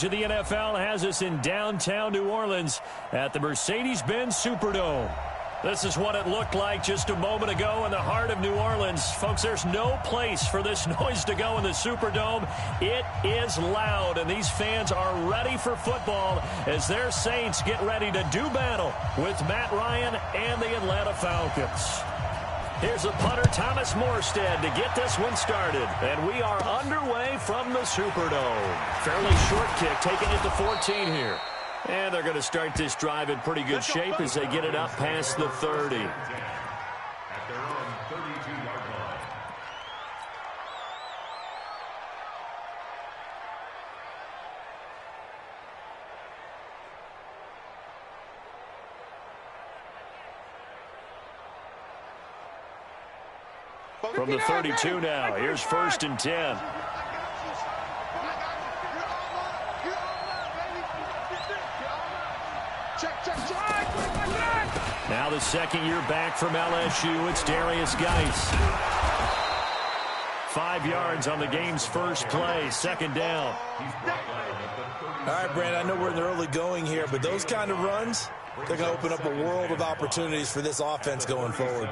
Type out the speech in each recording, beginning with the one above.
To the NFL has us in downtown New Orleans at the Mercedes-Benz Superdome. This is what it looked like just a moment ago in the heart of New Orleans. Folks, there's no place for this noise to go in the Superdome. It is loud, and these fans are ready for football as their Saints get ready to do battle with Matt Ryan and the Atlanta Falcons. Here's a punter, Thomas Morstead, to get this one started. And we are underway from the Superdome. Fairly short kick, taking it to 14 here. And they're going to start this drive in pretty good shape as they get it up past the 30. At their own 32-yard line. From the 32 now, here's 1st and 10. Now the second year back from LSU, it's Darius Geis. 5 yards on the game's first play, 2nd down. All right, Brandon, I know we're in the early going here, but those kind of runs, they're going to open up a world of opportunities for this offense going forward.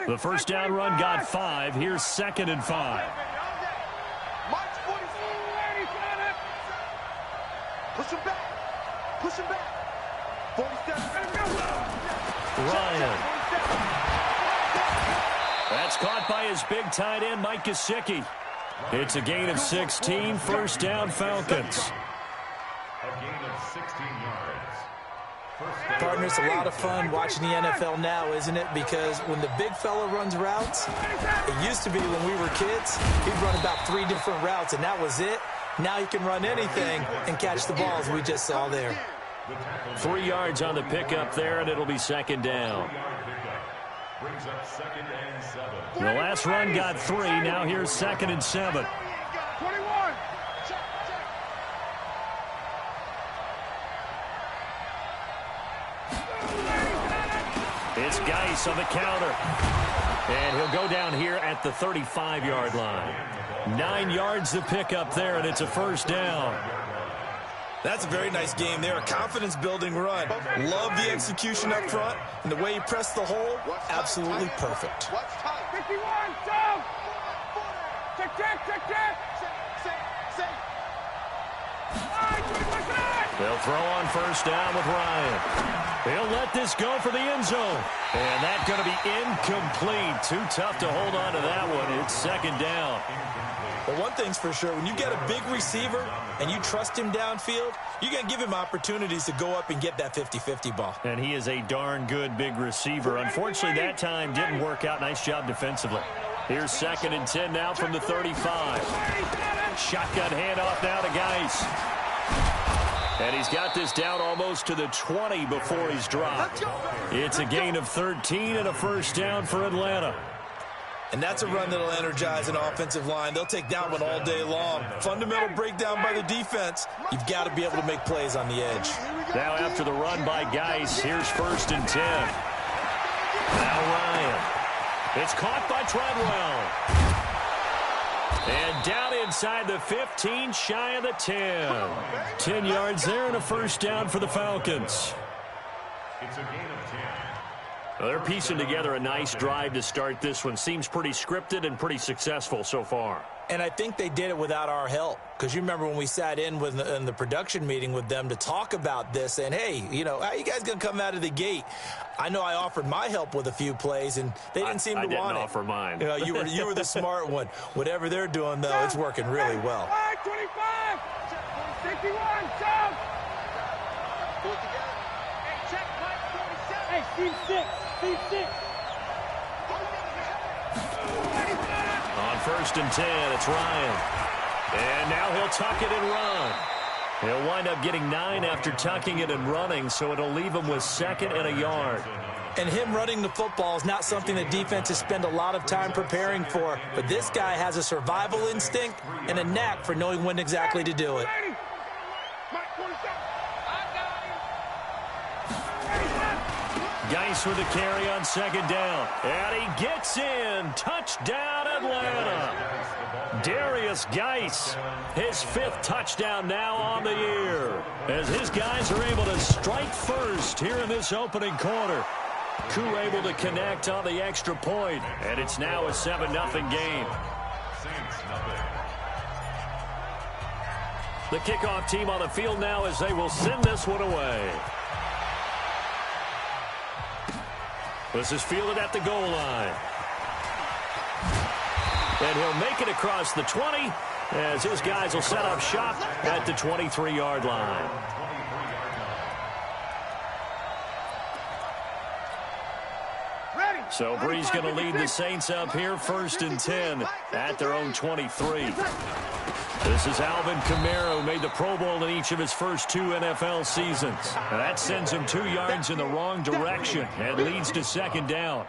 The first down run got 5. Here's 2nd and 5. Push him back. Push him back. 47. Ryan. That's caught by his big tight end, Mike Gesicki. It's a gain of 16. First down, Falcons. A gain of 16 yards. Partner, it's a lot of fun watching the NFL now, isn't it? Because when the big fella runs routes, it used to be when we were kids, he'd run about 3 different routes, and that was it. Now he can run anything and catch the balls we just saw there. 3 yards on the pickup there, and it'll be 2nd down. Brings up 2nd and 7. The last run got 3. Now here's 2nd and 7. 21. It's Geis on the counter. And he'll go down here at the 35-yard line. 9 yards to pick up there, and it's a first down. That's a very nice game there. A confidence-building run. Love the execution up front, and the way he pressed the hole, absolutely perfect. 51, down. Check. They'll throw on first down with Ryan. He'll let this go for the end zone. And that's going to be incomplete. Too tough to hold on to that one. It's 2nd down. But one thing's for sure, when you get a big receiver and you trust him downfield, you're going to give him opportunities to go up and get that 50-50 ball. And he is a darn good big receiver. Unfortunately, that time didn't work out. Nice job defensively. Here's 2nd and 10 now from the 35. Shotgun handoff now to Geis. And he's got this down almost to the 20 before he's dropped. It's a gain of 13 and a first down for Atlanta. And that's a run that'll energize an offensive line. They'll take that one all day long. Fundamental breakdown by the defense. You've got to be able to make plays on the edge. Now after the run by Geis, here's 1st and 10. Now Ryan. It's caught by Treadwell. And down inside the 15, shy of the 10. 10 yards there and a first down for the Falcons. It's a gain of 10. Well, they're piecing together a nice drive to start this one. Seems pretty scripted and pretty successful so far. And I think they did it without our help. Because you remember when we sat in the production meeting with them to talk about this, and hey, how you guys going to come out of the gate? I know I offered my help with a few plays, and they didn't seem to want it. I didn't offer mine. You were the smart one. Whatever they're doing, though, it's working really well. 25, 61, jump. Hey, Steve 6. On 1st and 10, it's Ryan. And now he'll tuck it and run. He'll wind up getting 9 after tucking it and running, so it'll leave him with 2nd and a yard. And him running the football is not something that defenses spend a lot of time preparing for. But this guy has a survival instinct and a knack for knowing when exactly to do it. Geis with the carry on second down. And he gets in. Touchdown, Atlanta. Darius Geis, his 5th touchdown now on the year, as his guys are able to strike first here in this opening quarter. Koo able to connect on the extra point, and it's now a 7-0 game. The kickoff team on the field now as they will send this one away. This is fielded at the goal line. And he'll make it across the 20 as his guys will set up shop at the 23-yard line. So Bree's going to lead the Saints up here 1st and 10 at their own 23. This is Alvin Kamara, who made the Pro Bowl in each of his first 2 NFL seasons. And that sends him 2 yards in the wrong direction and leads to 2nd down.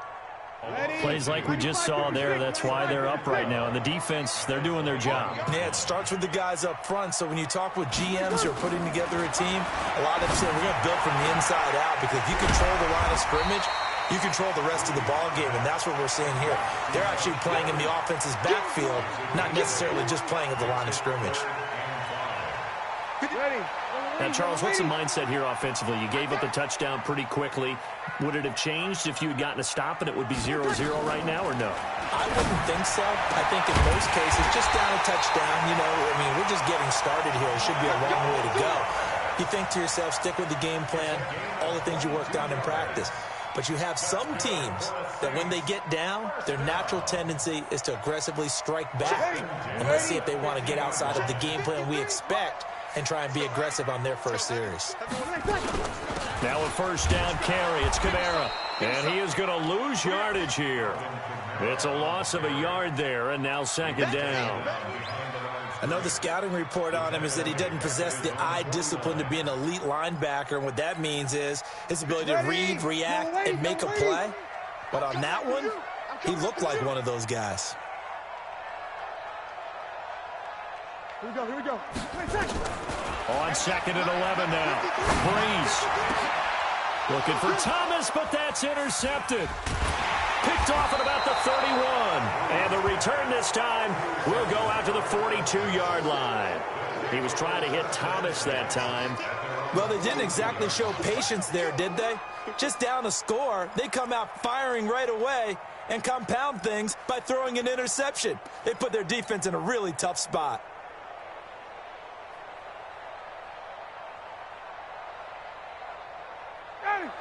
Plays like we just saw there, that's why they're up right now. And the defense, they're doing their job. Yeah, it starts with the guys up front. So when you talk with GMs who are putting together a team, a lot of them say we're going to build from the inside out, because if you control the line of scrimmage, you control the rest of the ball game, and that's what we're seeing here. They're actually playing in the offense's backfield, not necessarily just playing at the line of scrimmage. Now, Charles, what's the mindset here offensively? You gave up the touchdown pretty quickly. Would it have changed if you had gotten a stop and it would be 0-0 right now, or no? I wouldn't think so. I think in most cases, just down a touchdown, you know, I mean, we're just getting started here. It should be a long way to go. You think to yourself, stick with the game plan, all the things you worked on in practice. But you have some teams that when they get down, their natural tendency is to aggressively strike back. And let's see if they want to get outside of the game plan we expect and try and be aggressive on their first series. Now a 1st down carry. It's Kamara. And he is going to lose yardage here. It's a loss of a yard there, and now 2nd down. I know the scouting report on him is that he doesn't possess the eye discipline to be an elite linebacker, and what that means is his ability to read, react, and make a play. But on that one, he looked like one of those guys. Here we go, here we go. On 2nd and 11 now. Breeze looking for Thomas, but that's intercepted. Picked off at about the 31. And the return this time will go out to the 42-yard line. He was trying to hit Thomas that time. Well, they didn't exactly show patience there, did they? Just down a score, they come out firing right away and compound things by throwing an interception. They put their defense in a really tough spot.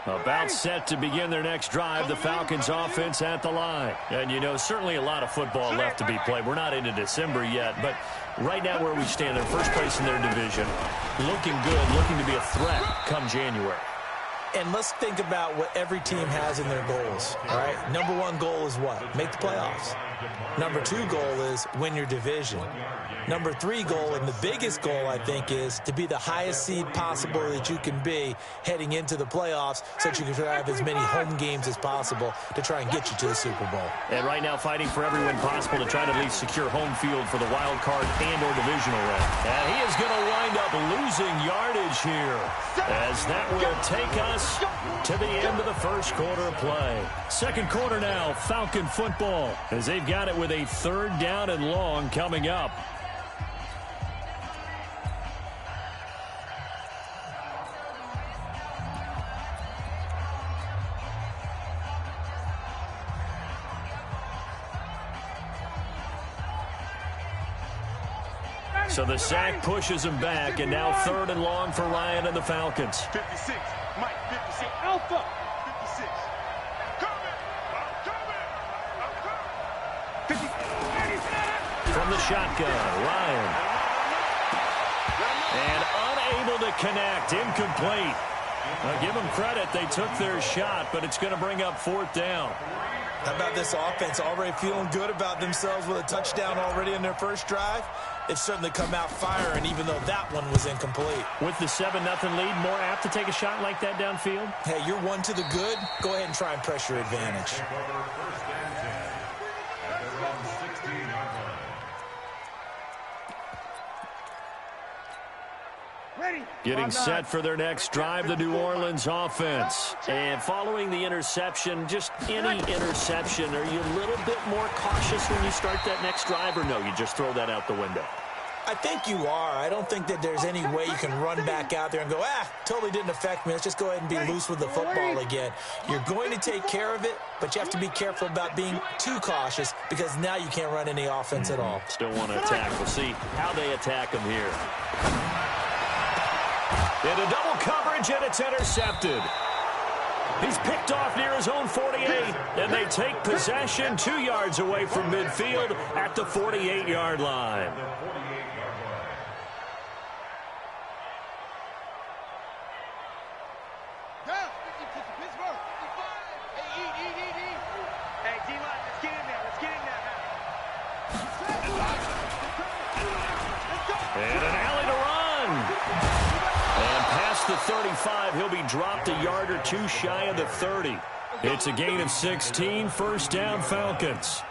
About set to begin their next drive, the Falcons offense at the line. And, you know, certainly a lot of football left to be played. We're not into December yet, but right now where we stand, in first place in their division, looking good, looking to be a threat come January. And let's think about what every team has in their goals, all right? Number 1 goal is what? Make the playoffs. Number 2 goal is win your division. Number 3 goal, and the biggest goal, I think, is to be the highest seed possible that you can be heading into the playoffs so that you can have as many home games as possible to try and get you to the Super Bowl. And right now fighting for every win possible to try to at least secure home field for the wild card and or divisional round. And he is going to wind up losing yardage here, as that will take us to the end of the first quarter of play. Second quarter now, Falcon football, as they've got it with a 3rd down and long coming up. So the sack pushes him back, and now 3rd and long for Ryan and the Falcons. 56, Mike, 56, Alpha, 56. From the shotgun, Ryan. And unable to connect, incomplete. Now give them credit, they took their shot, but it's going to bring up 4th down. How about this offense already feeling good about themselves with a touchdown already in their first drive? They've certainly come out firing, even though that one was incomplete. With the 7-0 lead, more apt to take a shot like that downfield? Hey, you're 1 to the good. Go ahead and try and press your advantage. Getting set for their next drive, the New Orleans offense. And following the interception, just any interception, are you a little bit more cautious when you start that next drive, or no, you just throw that out the window? I think you are. I don't think that there's any way you can run back out there and go, totally didn't affect me. Let's just go ahead and be loose with the football again. You're going to take care of it, but you have to be careful about being too cautious because now you can't run any offense at all. Still want to attack. We'll see how they attack him here. Into double coverage, and it's intercepted. He's picked off near his own 48, and they take possession 2 yards away from midfield at the 48-yard line. And an alley to run. And past the 35, he'll be dropped a yard or two shy of the 30. It's a gain of 16, first down Falcons.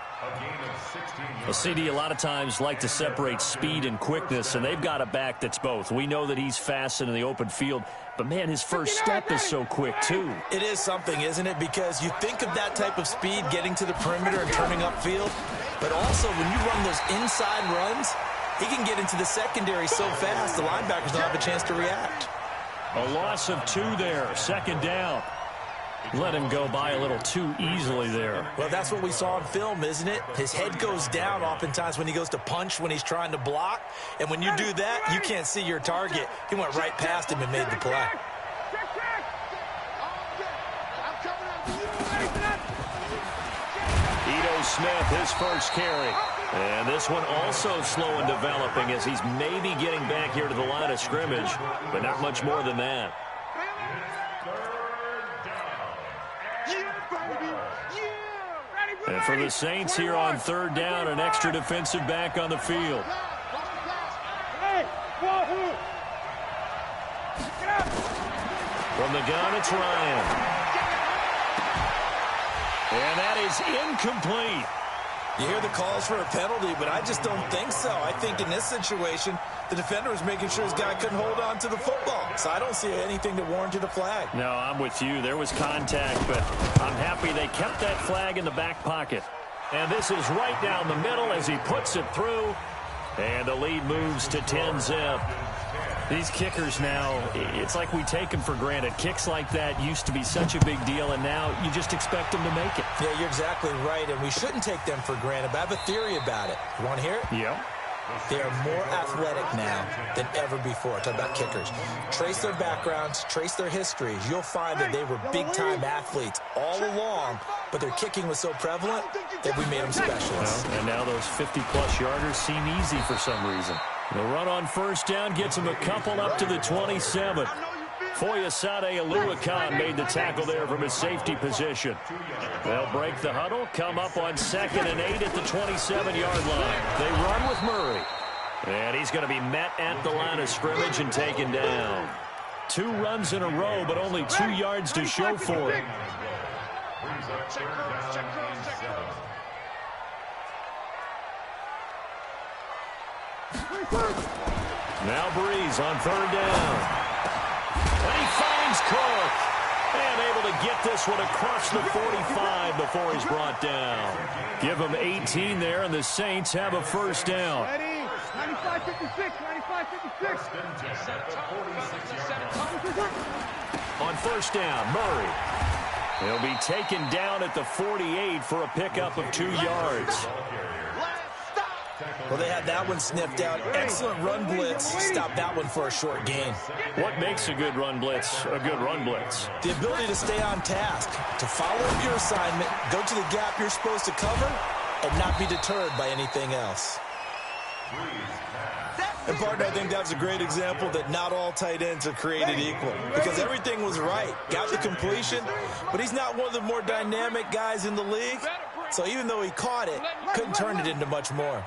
Well, CD, a lot of times like to separate speed and quickness, and they've got a back that's both. We know that he's fast in the open field, but, man, his first step is so quick, too. It is something, isn't it? Because you think of that type of speed getting to the perimeter and turning upfield, but also when you run those inside runs, he can get into the secondary so fast the linebackers don't have a chance to react. A loss of 2 there, second down. Let him go by a little too easily there. Well, that's what we saw in film, isn't it? His head goes down oftentimes when he goes to punch when he's trying to block. And when you do that, you can't see your target. He went right past him and made the play. Ito Smith, his first carry. And this one also slow in developing as he's maybe getting back here to the line of scrimmage, but not much more than that. And for the Saints here on third down, an extra defensive back on the field. From the gun, it's Ryan. And that is incomplete. You hear the calls for a penalty, but I just don't think so. I think in this situation, the defender was making sure his guy couldn't hold on to the football. So I don't see anything that warranted a flag. No, I'm with you. There was contact, but I'm happy they kept that flag in the back pocket. And this is right down the middle as he puts it through. And the lead moves to 10-zip. These kickers now, it's like we take them for granted. Kicks like that used to be such a big deal, and now you just expect them to make it. Yeah, you're exactly right, and we shouldn't take them for granted. But I have a theory about it. You want to hear it? Yeah. They are more athletic now than ever before. Talk about kickers. Trace their backgrounds, trace their histories. You'll find that they were big-time athletes all along, but their kicking was so prevalent that we made them specialists. Well, and now those 50-plus yarders seem easy for some reason. The run on first down gets him a couple up to the 27. Foyesade Aluakan made the tackle there from his safety position. They'll break the huddle, come up on 2nd and 8 at the 27-yard line. They run with Murray. And he's going to be met at the line of scrimmage and taken down. 2 runs in a row, but only 2 yards to show for it. Now Breeze on third down. And he finds Cook. And able to get this one across the 45 before he's brought down. Give him 18 there, and the Saints have a first down. 95-56, 95-56. On first down, Murray. He'll be taken down at the 48 for a pickup of 2 yards. Well, they had that one sniffed out. Excellent run blitz. Stop that one for a short gain. What makes a good run blitz a good run blitz? The ability to stay on task, to follow up your assignment, go to the gap you're supposed to cover, and not be deterred by anything else. And, partner, I think that's a great example that not all tight ends are created equal because everything was right. Got the completion, but he's not one of the more dynamic guys in the league. So even though he caught it, couldn't turn it into much more.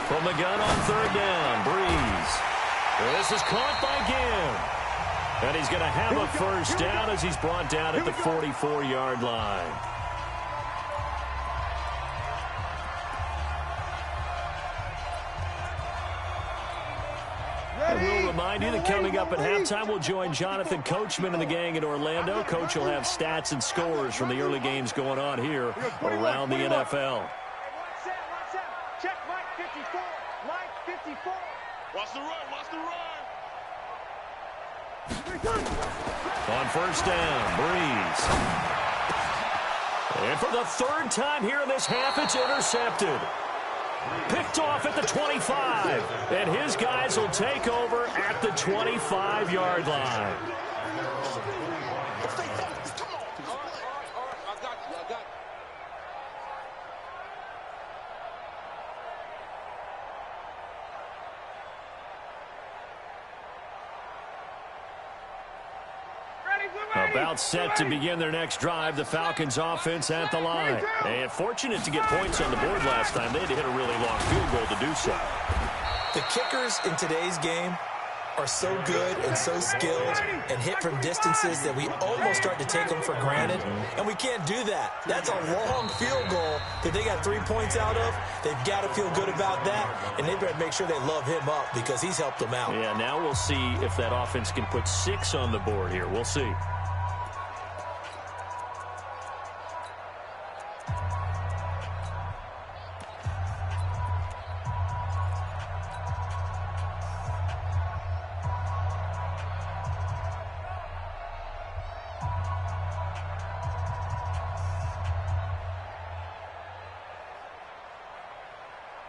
From the gun on third down, Breeze. This is caught by Ginn. And he's going to have a first down as he's brought down at the 44-yard line. up at halftime. We'll join Jonathan Coachman and the gang in Orlando. Coach will have stats and scores from the early games going on here around the NFL. Check Mike 54. Mike 54. Watch the run. Watch the run. On first down, Breeze. And for the third time here in this half, it's intercepted. Picked off at the 25. And his guys will take over at the 25-yard line. About set to begin their next drive, the Falcons offense at the line. And fortunate to get points on the board last time. They had to hit a really long field goal to do so. The kickers in today's game are so good and so skilled and hit from distances that we almost start to take them for granted, and we can't do that. That's a long field goal that they got 3 points out of. They've got to feel good about that, and they better make sure they love him up because he's helped them out. Yeah, now we'll see if that offense can put 6 on the board here. We'll see.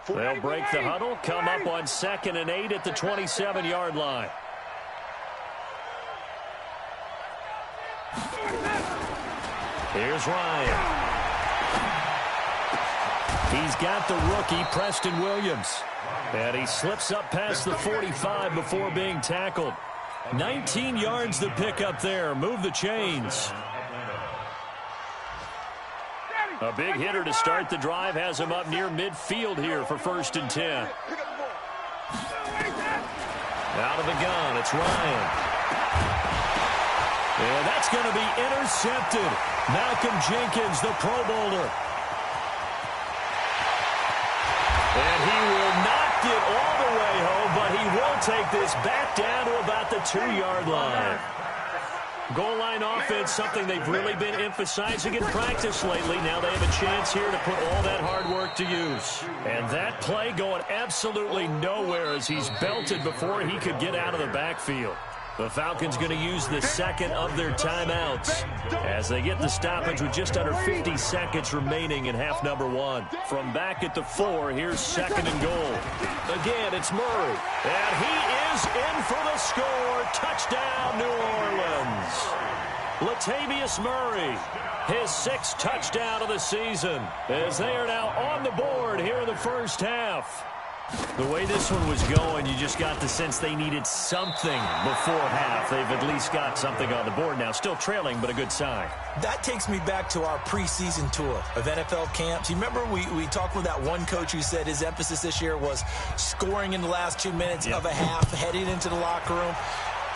They'll break the huddle, come up on 2nd and 8 at the 27-yard line. Here's Ryan. He's got the rookie, Preston Williams. And he slips up past the 45 before being tackled. 19 yards to pick up there. Move the chains. A big hitter to start the drive has him up near midfield here for 1st and 10. Out of the gun, it's Ryan. And that's going to be intercepted. Malcolm Jenkins, the Pro Bowler. And he will not get all the way home, but he will take this back down to about the 2-yard line. Goal line offense, something they've really been emphasizing in practice lately. Now they have a chance here to put all that hard work to use. And that play going absolutely nowhere as he's belted before he could get out of the backfield. The Falcons going to use the second of their timeouts as they get the stoppage with just under 50 seconds remaining in half number 1. From back at the 4, here's 2nd and goal. Again, it's Murray. And he is in for the score. Touchdown, New Orleans. Latavius Murray, his 6th touchdown of the season, as they are now on the board here in the first half. The way this one was going, you just got the sense they needed something before half. They've at least got something on the board now. Still trailing, but a good sign. That takes me back to our preseason tour of NFL camps. You remember we talked with that one coach who said his emphasis this year was scoring in the last 2 minutes of a half, heading into the locker room.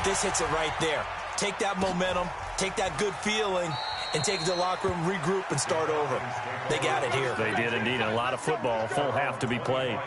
This hits it right there. Take that momentum, take that good feeling, and take it to the locker room, regroup, and start over. They got it here. They did indeed. A lot of football, full half to be played.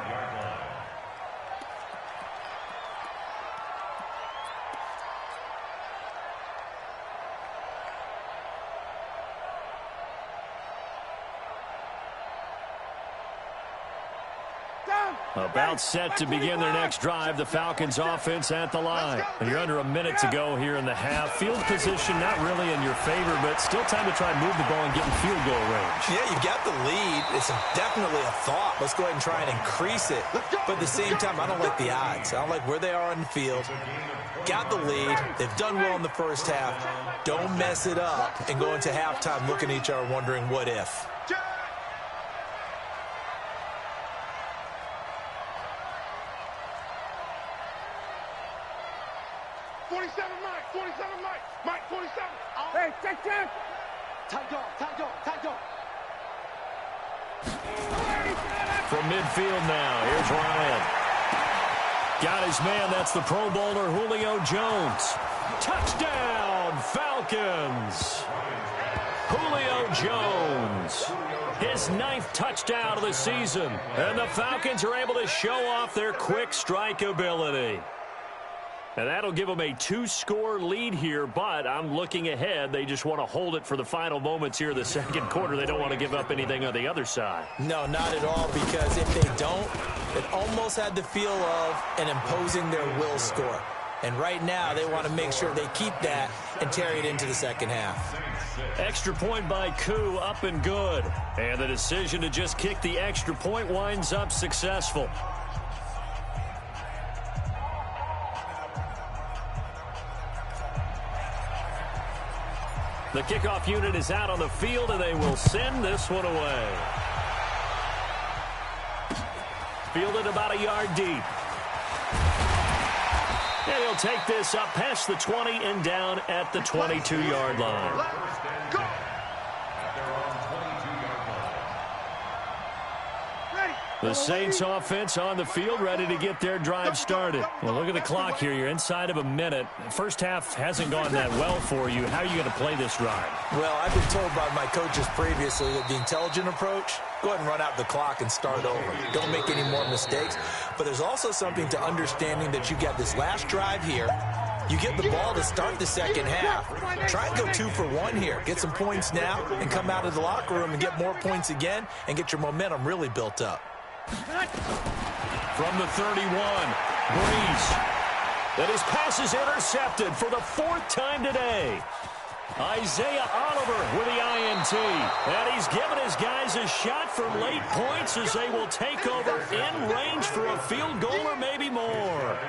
About set to begin their next drive, the Falcons offense at the line. And you're under a minute to go here in the half. Field position not really in your favor, but still time to try and move the ball and get in field goal range. Yeah, you've got the lead. It's definitely a thought. Let's go ahead and try and increase it. But at the same time, I don't like the odds. I don't like where they are on the field. Got the lead. They've done well in the first half. Don't mess it up and go into halftime looking at each other wondering what if. 47, Mike. 47, Mike. Mike, 47. Hey, check. Tight dog. From midfield now, here's Ryan. Got his man, that's the Pro Bowler, Julio Jones. Touchdown, Falcons. Julio Jones, his 9th touchdown of the season. And the Falcons are able to show off their quick strike ability. And that'll give them a 2-score lead here, but I'm looking ahead. They just want to hold it for the final moments here in the second quarter. They don't want to give up anything on the other side. No, not at all, because if they don't, it almost had the feel of an imposing their will score. And right now, they want to make sure they keep that and carry it into the second half. Extra point by Koo, up and good. And the decision to just kick the extra point winds up successful. The kickoff unit is out on the field, and they will send this one away. Fielded about a yard deep. And he'll take this up past the 20 and down at the 22-yard line. Go. The Saints offense on the field, ready to get their drive started. Well, look at the clock here. You're inside of a minute. First half hasn't gone that well for you. How are you going to play this drive? Well, I've been told by my coaches previously that the intelligent approach, go ahead and run out the clock and start over. Don't make any more mistakes. But there's also something to understanding that you got this last drive here. You get the ball to start the second half. Try and go 2 for 1 here. Get some points now and come out of the locker room and get more points again and get your momentum really built up. From the 31, Breeze. And his pass is intercepted for the 4th time today. Isaiah Oliver with the INT. And he's given his guys a shot for late points as they will take over in range for a field goal or maybe more.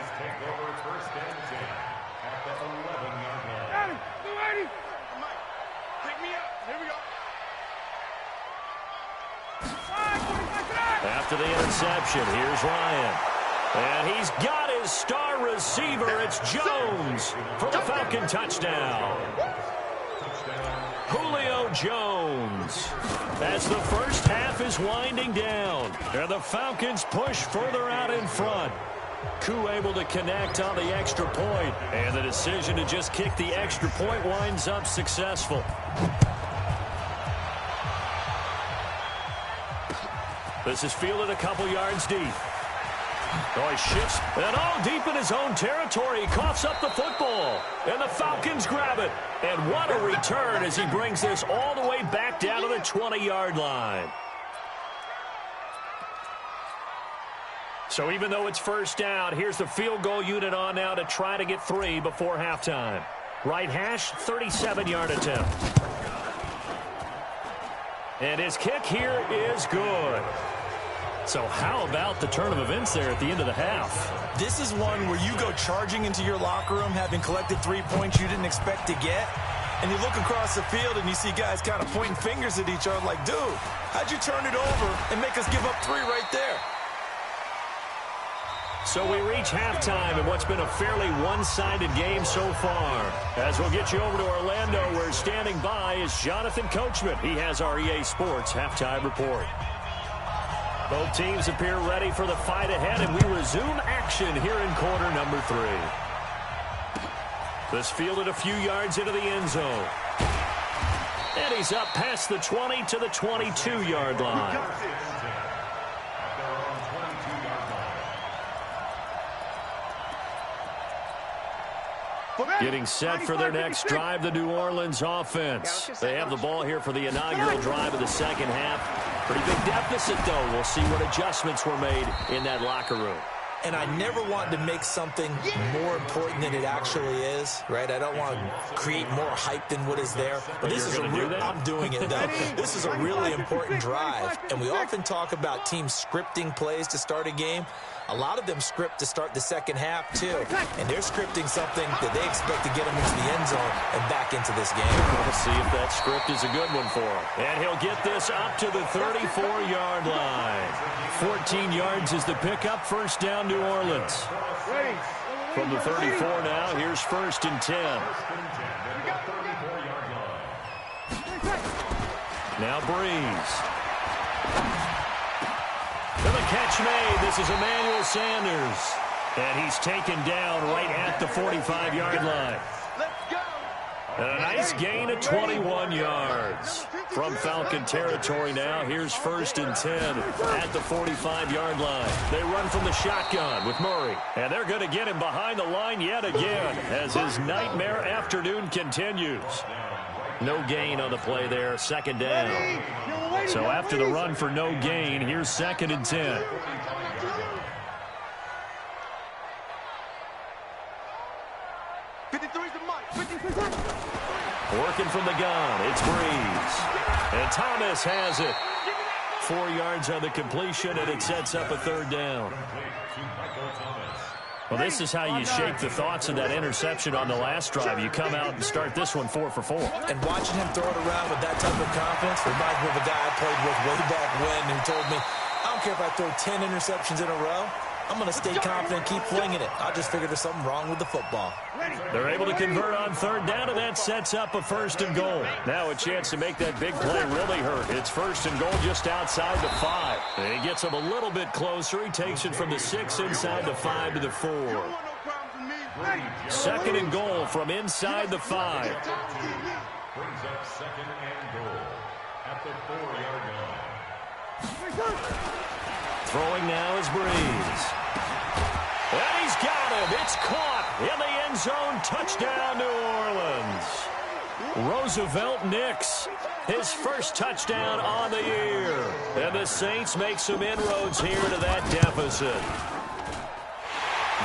After the interception, here's Ryan. And he's got his star receiver. It's Jones for the Falcon touchdown. Julio Jones. As the first half is winding down. And the Falcons push further out in front. Koo able to connect on the extra point. And the decision to just kick the extra point winds up successful. This is fielded a couple yards deep. Oh, he shifts, and all deep in his own territory. He coughs up the football, and the Falcons grab it. And what a return as he brings this all the way back down to the 20-yard line. So even though it's first down, here's the field goal unit on now to try to get 3 before halftime. Right hash, 37-yard attempt. And his kick here is good. So how about the turn of events there at the end of the half? This is one where you go charging into your locker room having collected 3 points you didn't expect to get. And you look across the field and you see guys kind of pointing fingers at each other like, dude, how'd you turn it over and make us give up 3 right there? So we reach halftime in what's been a fairly one-sided game so far. As we'll get you over to Orlando, where standing by is Jonathan Coachman. He has our EA Sports halftime report. Both teams appear ready for the fight ahead, and we resume action here in quarter number 3. This fielded a few yards into the end zone. And he's up past the 20 to the 22-yard line. Getting set for their next drive, the New Orleans offense. They have the ball here for the inaugural drive of the second half. Pretty big deficit, though. We'll see what adjustments were made in that locker room. And I never want to make something more important than it actually is, right? I don't want to create more hype than what is there. But this is a real, I'm doing it, though. This is a really important drive. And we often talk about teams scripting plays to start a game. A lot of them script to start the second half, too. And they're scripting something that they expect to get them into the end zone and back into this game. We'll see if that script is a good one for him. And he'll get this up to the 34-yard line. 14 yards is the pickup. First down, New Orleans. From the 34 now, here's 1st and 10. Now Breeze. And the catch made. This is Emmanuel Sanders. And he's taken down right at the 45-yard line. Let's go. And a nice gain of 21 yards. From Falcon territory now, here's 1st and 10 at the 45-yard line. They run from the shotgun with Murray. And they're going to get him behind the line yet again as his nightmare afternoon continues. No gain on the play there, 2nd down. So after the run for no gain, here's 2nd and 10. Working from the gun, it's Breeze. And Thomas has it. 4 yards on the completion, and it sets up a 3rd down. Well, this is how you shake the thoughts of that interception on the last drive. You come out and start this one 4 for 4. And watching him throw it around with that type of confidence reminds me of a guy I played with way back when who told me, I don't care if I throw 10 interceptions in a row. I'm going to stay confident and keep flinging it. I just figured there's something wrong with the football. They're able to convert on 3rd down, and that sets up a 1st and goal. Now a chance to make that big play really hurt. It's 1st and goal just outside the 5. And he gets him a little bit closer. He takes it from the 6 inside the 5 to the 4. 2nd and goal from inside the 5. Brings up 2nd and goal at the 4-yard line. Throwing now is Breeze. And he's got it. It's caught in the end zone. Touchdown, New Orleans. Roosevelt Nix, his first touchdown on the year. And the Saints make some inroads here to that deficit.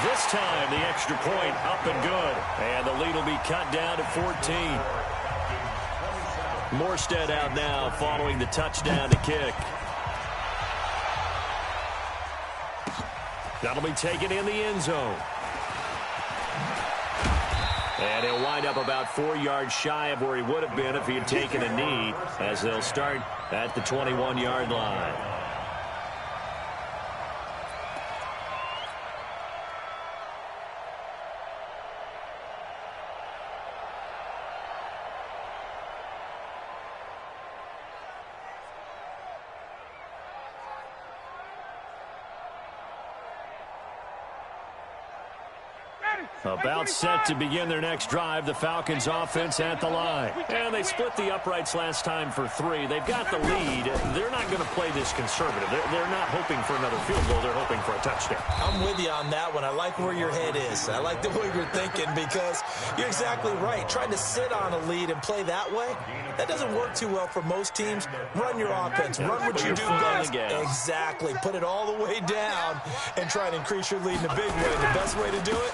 This time, the extra point up and good. And the lead will be cut down to 14. Morstead out now following the touchdown to kick. That'll be taken in the end zone. And he'll wind up about 4 yards shy of where he would have been if he had taken a knee, as they'll start at the 21-yard line. About set to begin their next drive, the Falcons offense at the line. And they split the uprights last time for 3. They've got the lead. They're not going to play this conservative. They're not hoping for another field goal. They're hoping for a touchdown. I'm with you on that one. I like where your head is. I like the way you're thinking because you're exactly right. Trying to sit on a lead and play that way, that doesn't work too well for most teams. Run your offense. Run what you do best. Exactly. Put it all the way down and try and increase your lead in a big way. The best way to do it,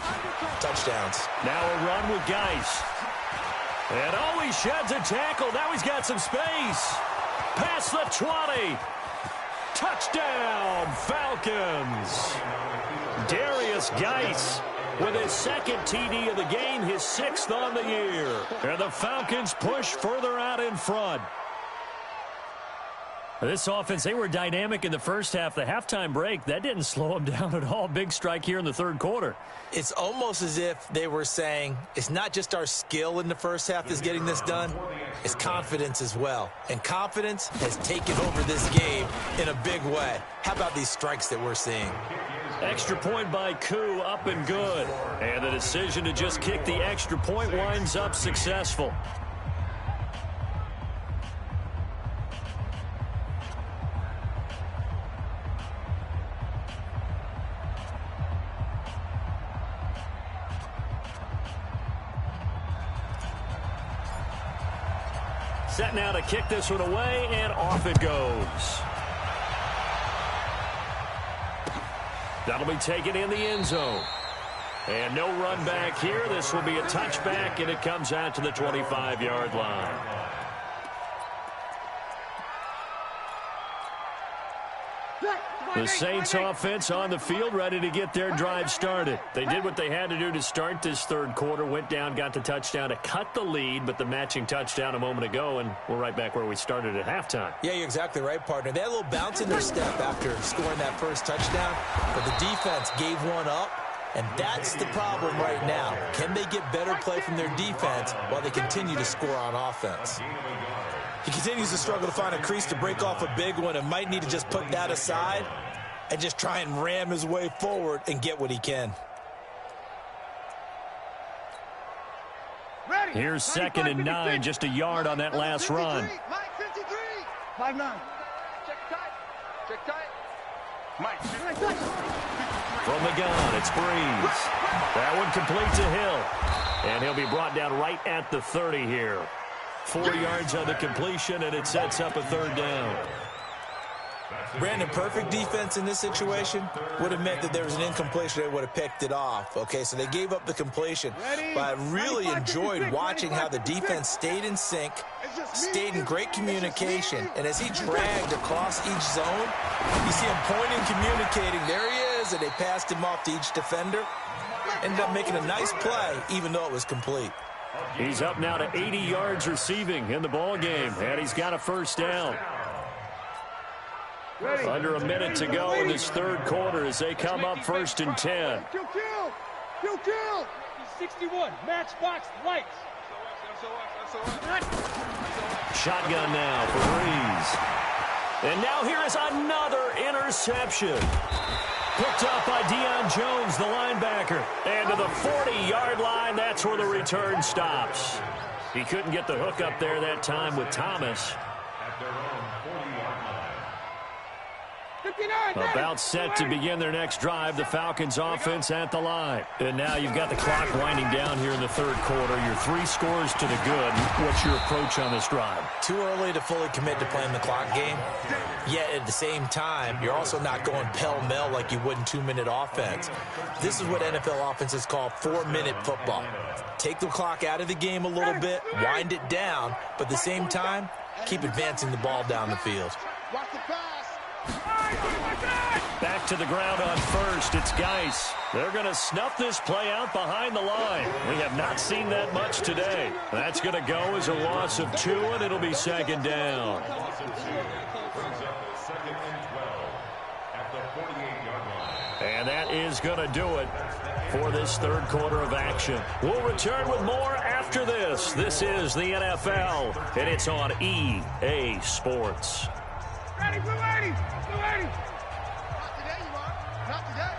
touchdowns. Now a run with Geis. And oh, he sheds a tackle. Now he's got some space. Past the 20. Touchdown, Falcons. Darius Geis with his 2nd TD of the game, his 6th on the year. And the Falcons push further out in front. This offense, they were dynamic in the first half. The halftime break, that didn't slow them down at all. Big strike here in the 3rd quarter. It's almost as if they were saying, it's not just our skill in the first half that's getting this done, it's confidence as well. And confidence has taken over this game in a big way. How about these strikes that we're seeing? Extra point by Koo, up and good. And the decision to just kick the extra point winds up successful. Set now to kick this one away, and off it goes. That'll be taken in the end zone. And no run back here. This will be a touchback, and it comes out to the 25-yard line. The Saints offense on the field, ready to get their drive started. They did what they had to do to start this 3rd quarter, went down, got the touchdown to cut the lead, but the matching touchdown a moment ago, and we're right back where we started at halftime. Yeah, you're exactly right, partner. They had a little bounce in their step after scoring that first touchdown, but the defense gave one up, and that's the problem right now. Can they get better play from their defense while they continue to score on offense? He continues to struggle to find a crease to break off a big one and might need to just put that aside and just try and ram his way forward and get what he can. Ready. Here's 2nd and 9, just a yard on that last run. Mike 53. 5-9. Check tight. Check tight. Mike. From the gun, it's Breeze. That one complete to Hill. And he'll be brought down right at the 30 here. 4 yards on the completion, and it sets up a 3rd down. Brandon, perfect defense in this situation would have meant that there was an incompletion. They would have picked it off. Okay, so they gave up the completion. But I really enjoyed watching how the defense stayed in sync, stayed in great communication. And as he dragged across each zone, you see him pointing, communicating. There he is, and they passed him off to each defender. Ended up making a nice play, even though it was complete. He's up now to 80 yards receiving in the ball game, and he's got a 1st down. Under a minute to go in this 3rd quarter as they come up 1st and 10. Kill. 61. Matchbox lights. Shotgun now for Breeze. And now here is another interception. Picked up by Deion Jones, the linebacker. And to the 40-yard line, that's where the return stops. He couldn't get the hook up there that time with Thomas. About set to begin their next drive, the Falcons offense at the line. And now you've got the clock winding down here in the 3rd quarter. You're 3 scores to the good. What's your approach on this drive? Too early to fully commit to playing the clock game. Yet at the same time, you're also not going pell-mell like you would in 2-minute offense. This is what NFL offenses call 4-minute football. Take the clock out of the game a little bit, wind it down, but at the same time, keep advancing the ball down the field. Watch the pass. Back to the ground on 1st. It's Geis. They're going to snuff this play out behind the line. We have not seen that much today. That's going to go as a loss of 2, and it'll be 2nd down. And that is going to do it for this 3rd quarter of action. We'll return with more after this. This is the NFL, and it's on EA Sports. Ready, blue 80. Blue 80. Not today, you are. Not today.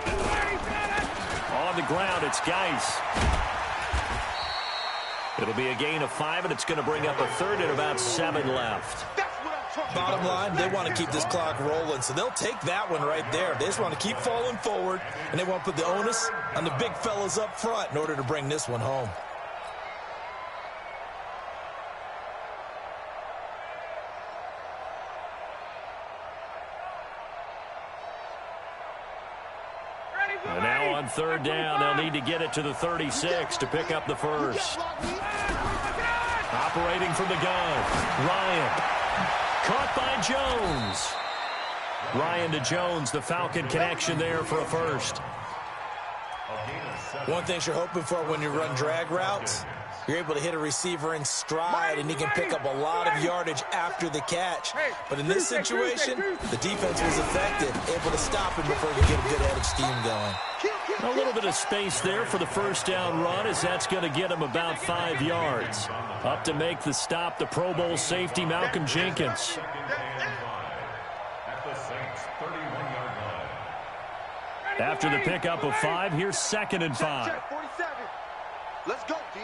Blue 80, got it. On the ground, it's Geis. It'll be a gain of 5, and it's going to bring up a 3rd and about 7 left. Bottom line, they want to keep this clock rolling, so they'll take that one right there. They just want to keep falling forward, and they want to put the onus on the big fellas up front in order to bring this one home. And now on 3rd down, they'll need to get it to the 36 to pick up the 1st. Operating from the gun, Ryan. Caught by Jones. Ryan to Jones, the Falcon connection there for a 1st. One thing you're hoping for when you run drag routes, you're able to hit a receiver in stride, and he can pick up a lot of yardage after the catch. But in this situation, the defense was effective, able to stop him before he could get a good head of steam going. A little bit of space there for the 1st down run, as that's going to get him about 5 yards. Up to make the stop, the Pro Bowl safety, Malcolm Jenkins. After the pickup of 5, here's 2nd and 5. Let's go, D.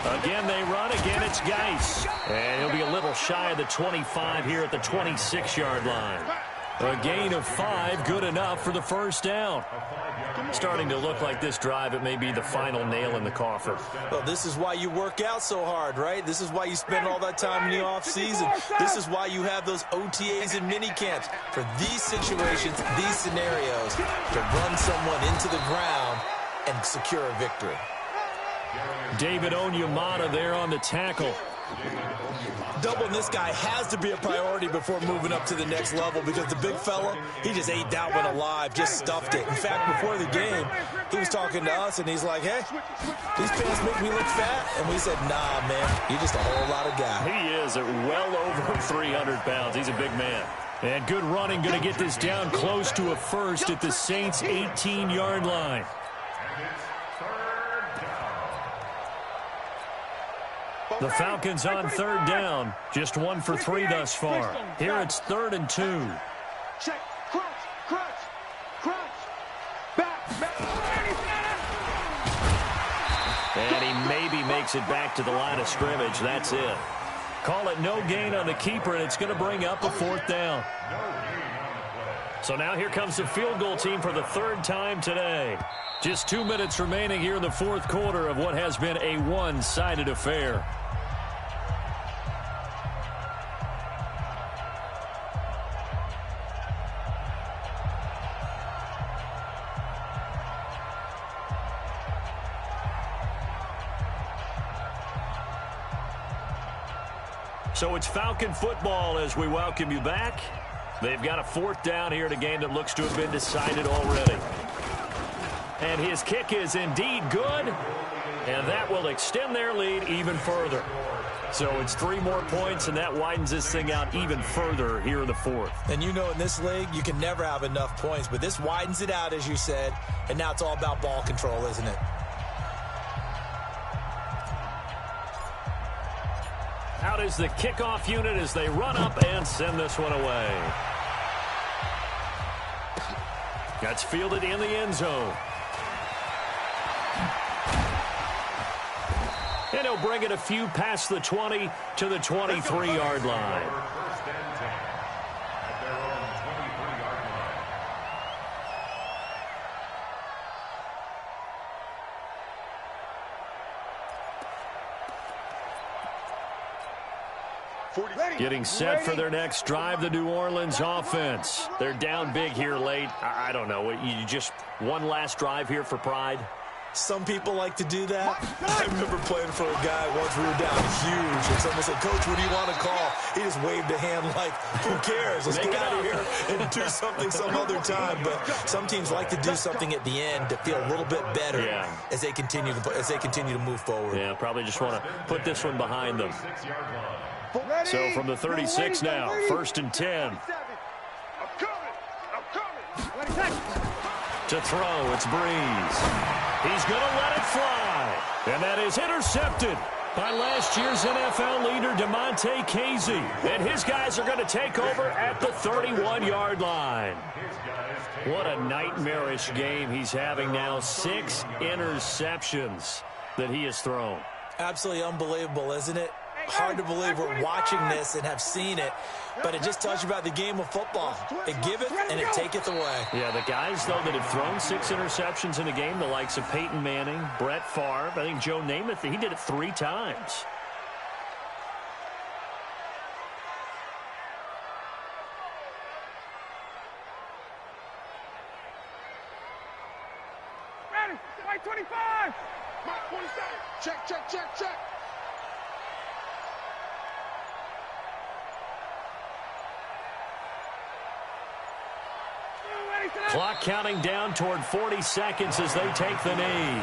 Again, they run. Again, it's Geis. And he'll be a little shy of the 25 here at the 26-yard line. A gain of 5, good enough for the 1st down. Starting to look like this drive, it may be the final nail in the coffin. Well, this is why you work out so hard, right? This is why you spend all that time in the offseason. This is why you have those OTAs and mini camps. For these situations, these scenarios, to run someone into the ground and secure a victory. David Onyemata there on the tackle. Doubling this guy has to be a priority before moving up to the next level, because the big fella, he just ate that one alive, just stuffed it. In fact, before the game, he was talking to us, and he's like, hey, these pants make me look fat. And we said, nah, man, you're just a whole lot of guy. He is at well over 300 pounds. He's a big man. And good running, going to get this down close to a 1st at the Saints' 18-yard line. The Falcons on 3rd down. Just 1 for 3 thus far. Here it's 3rd and 2. Check. Crunch. Back. And he maybe makes it back to the line of scrimmage. That's it. Call it no gain on the keeper, and it's going to bring up a 4th down. So now here comes the field goal team for the 3rd time today. Just 2 minutes remaining here in the 4th quarter of what has been a one-sided affair. So it's Falcon football as we welcome you back. They've got a 4th down here in a game that looks to have been decided already. And his kick is indeed good, and that will extend their lead even further. So it's 3 more points, and that widens this thing out even further here in the 4th. And you know in this league, you can never have enough points, but this widens it out, as you said, and now it's all about ball control, isn't it? Out is the kickoff unit as they run up and send this one away. That's fielded in the end zone. And he'll bring it a few past the 20 to the 23-yard line. Getting set for their next drive, the New Orleans offense. They're down big here late. I don't know. You just one last drive here for pride? Some people like to do that. I remember playing for a guy once we were down huge, and someone said, "Coach, what do you want to call?" He just waved a hand like, "Who cares? Let's get out of here and do something some other time." But some teams like to do something at the end to feel a little bit better as they continue to move forward. Yeah, probably just want to put this one behind them. So from the 36 now, 1st and 10. To throw, it's Breeze. He's going to let it fly. And that is intercepted by last year's NFL leader, DeMonte Casey. And his guys are going to take over at the 31-yard line. What a nightmarish game he's having now. 6 interceptions that he has thrown. Absolutely unbelievable, isn't it? Hard to believe we're watching this and have seen it, but it just tells you about the game of football. It giveth and it taketh away. Yeah, the guys, though, that have thrown 6 interceptions in a game, the likes of Peyton Manning, Brett Favre, I think Joe Namath, he did it 3 times. Ready, white 25. Mark 27. Check, check, check, check. Clock counting down toward 40 seconds as they take the knee.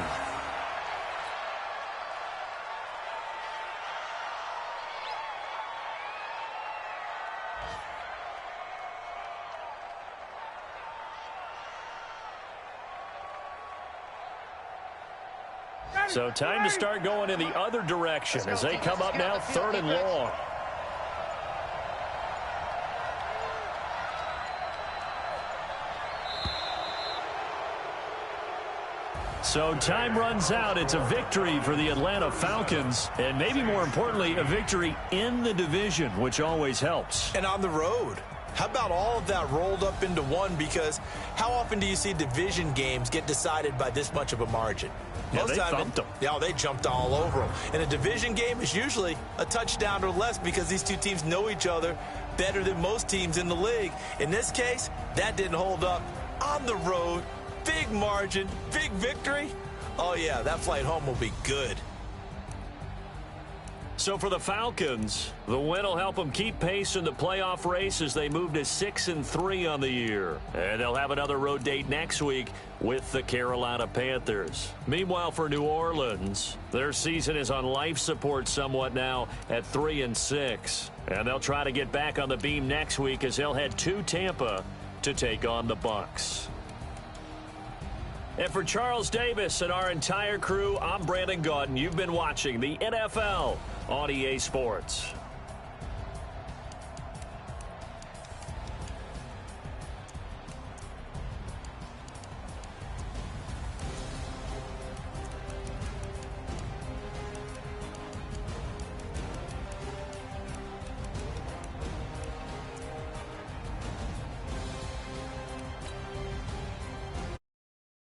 So time to start going in the other direction as they come up now 3rd and long. So time runs out. It's a victory for the Atlanta Falcons, and maybe more importantly, a victory in the division, which always helps. And on the road. How about all of that rolled up into one? Because how often do you see division games get decided by this much of a margin? Yeah, they thumped them. Yeah, they jumped all over them. And a division game is usually a touchdown or less because these two teams know each other better than most teams in the league. In this case, that didn't hold up. On the road, big margin, big victory. Oh, yeah, that flight home will be good. So for the Falcons, the win will help them keep pace in the playoff race as they move to 6-3 on the year. And they'll have another road date next week with the Carolina Panthers. Meanwhile, for New Orleans, their season is on life support somewhat now at 3-6. And they'll try to get back on the beam next week as they'll head to Tampa to take on the Bucs. And for Charles Davis and our entire crew, I'm Brandon Gaudin. You've been watching the NFL on EA Sports.